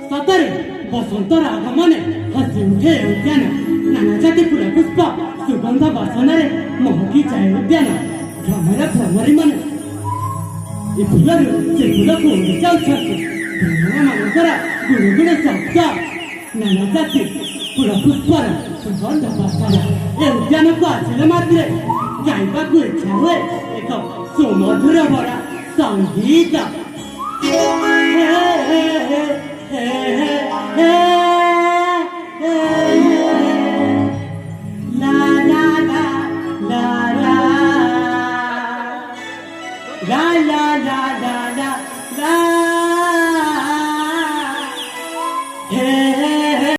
सतरे बसंतर आगमने हसी उठे उद्यान नानाजाती फुला पुष्प सुगंध बसନରେ महकी जाए उद्यान भ्रमर भ्रमरी मन ए फुलରୁ ସେ ଫୁଲକୁ ଉଡ଼ି ଯାଉଛନ୍ତି ମାନଙ୍କର ଗୁଣଗୁଣ ଶବ୍ଦ ନାନାଜାତି ଫୁଲ ପୁଷ୍ପର ସୁଗନ୍ଧ ବସନ ଏ ଉଦ୍ୟାନକୁ ଆସିଲେ ମାତ୍ରେ ଗାଇବାକୁ ଇଚ୍ଛା ହୁଏ ଏକ ସୁମଧୁର ଭରା ସଙ୍ଗୀତ।